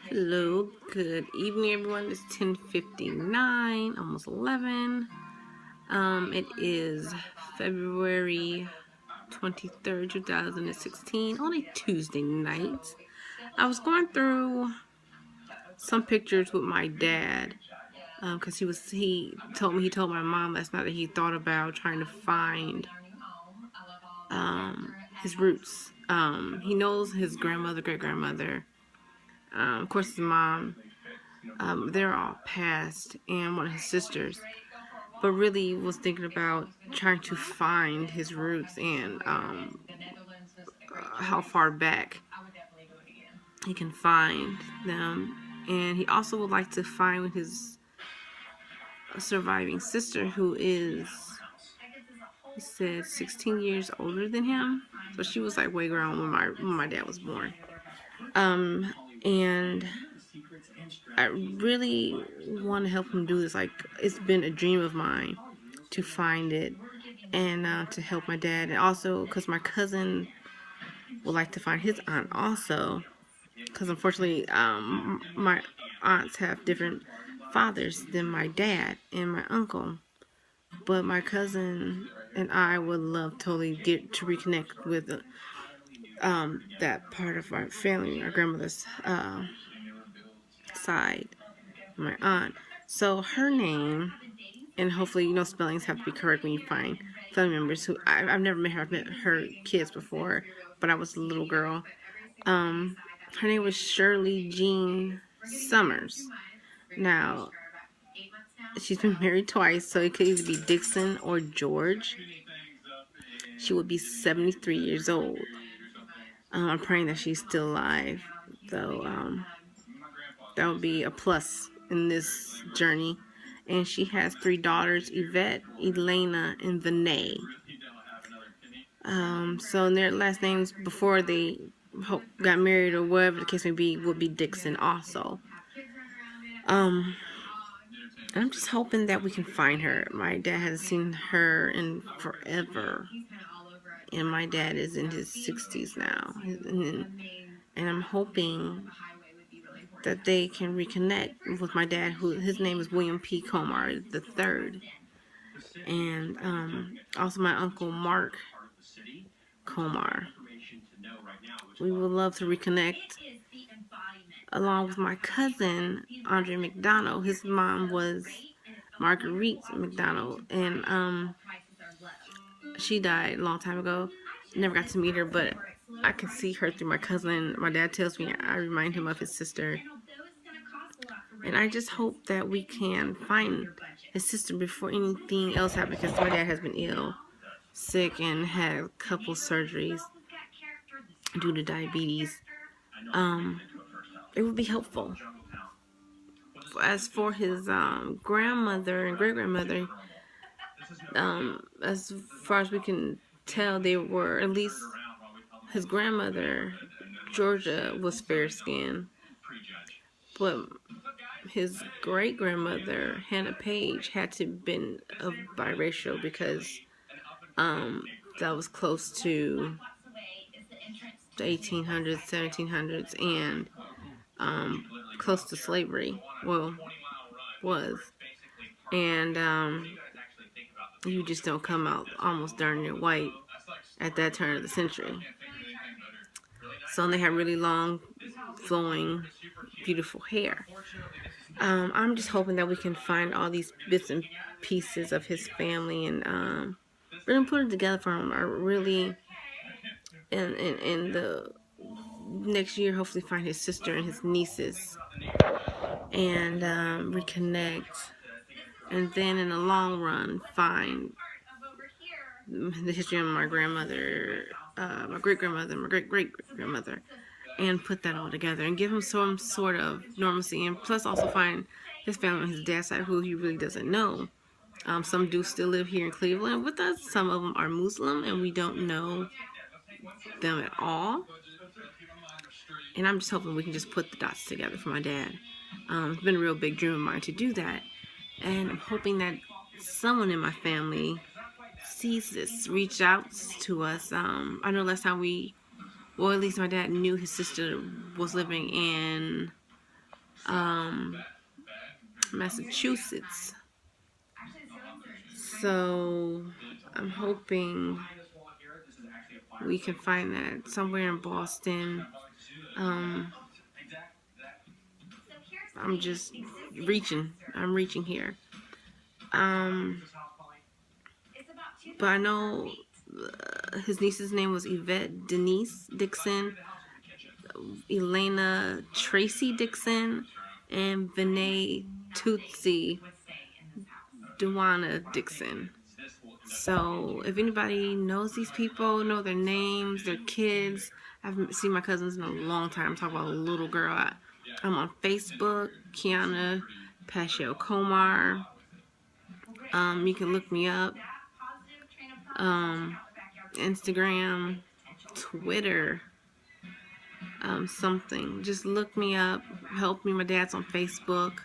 Hello, good evening everyone. It's 10:59, almost 11. It is February 23rd, 2016, on a Tuesday night. I was going through some pictures with my dad, because he told my mom last night that he thought about trying to find his roots. He knows his grandmother, great grandmother, of course his mom. They're all passed, and one of his sisters, but really was thinking about trying to find his roots and how far back he can find them. And he also would like to find his surviving sister, who is, he said, 16 years older than him. So she was like way grown when my dad was born. And I really want to help him do this. Like, it's been a dream of mine to find it and to help my dad. And also because my cousin would like to find his aunt also. Because unfortunately, my aunts have different fathers than my dad and my uncle. But my cousin and I would love totally get to reconnect with that part of our family, our grandmother's side, my aunt. So her name, and hopefully, spellings have to be correct when you find family members who I've never met her. I've met her kids before, but I was a little girl. Her name was Shirley Gene Summers. Now, she's been married twice, so it could either be Dixon or George. She would be 73 years old. I'm praying that she's still alive, though. That would be a plus in this journey. And she has 3 daughters, Yvette, Elena, and Vinay. So their last names before they got married or whatever the case may be would be Dixon also. I'm just hoping that we can find her. My dad hasn't seen her in forever. And my dad is in his 60s now. And I'm hoping that they can reconnect with my dad, who his name is William P Comar the third, and also my uncle Mark Comar. We would love to reconnect, along with my cousin Andre McDonald. His mom was Marguerite McDonald, and she died a long time ago. Never got to meet her, but I can see her through my cousin. My dad tells me I remind him of his sister. And I just hope that we can find his sister before anything else happens, because my dad has been ill, sick, and had a couple surgeries due to diabetes. It would be helpful. As for his grandmother and great-grandmother, as far as we can tell, they were, at least his grandmother, Georgia, was fair-skinned. But his great-grandmother, Hannah Page, had to have been of biracial, because that was close to the 1800s, 1700s, and close to slavery. Well, was. And you just don't come out almost darn near white at that turn of the century. So they had really long, flowing, beautiful hair. I'm just hoping that we can find all these bits and pieces of his family and really put it together for him. I really, in the next year, hopefully find his sister and his nieces and reconnect. And then in the long run, find the history of my grandmother, my great-grandmother, my great-great-grandmother, and put that all together and give him some sort of normalcy. And plus also find his family on his dad's side, who he really doesn't know. Some do still live here in Cleveland with us. Some of them are Muslim, and we don't know them at all. And I'm just hoping we can just put the dots together for my dad. It's been a real big dream of mine to do that. And I'm hoping that someone in my family sees this, reach out to us. I know last time at least my dad knew his sister was living in Massachusetts. So I'm hoping we can find that somewhere in Boston. I'm just reaching. I'm reaching here. But I know his niece's name was Yvette Denise Dixon, Elena Tracy Dixon, and Vinay Tootsie Duana Dixon. So if anybody knows these people, know their names, their kids, I haven't seen my cousins in a long time. I'm talking about a little girl. I'm on Facebook, Kiana P Comar. You can look me up. Instagram, Twitter, something. Just look me up. Help me. My dad's on Facebook.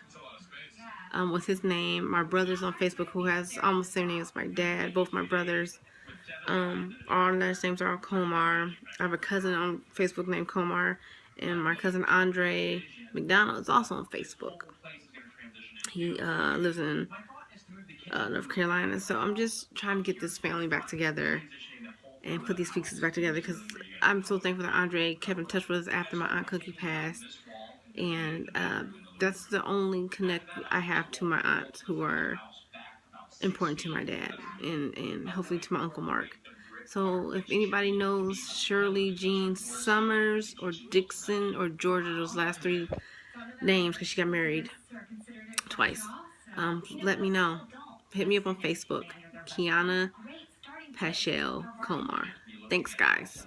With his name. My brother's on Facebook who has almost the same name as my dad. Both my brothers. Our last names are all Comar. I have a cousin on Facebook named Comar. And my cousin Andre McDonald is also on Facebook. He lives in North Carolina. So I'm just trying to get this family back together and put these pieces back together because I'm so thankful that Andre kept in touch with us after my Aunt Cookie passed. And that's the only connect I have to my aunts who are important to my dad and hopefully to my Uncle Mark. So if anybody knows Shirley Gene Summers or Dixon or Georgia, those last three names because she got married twice, let me know. Hit me up on Facebook, Kiana P Comar. Thanks, guys.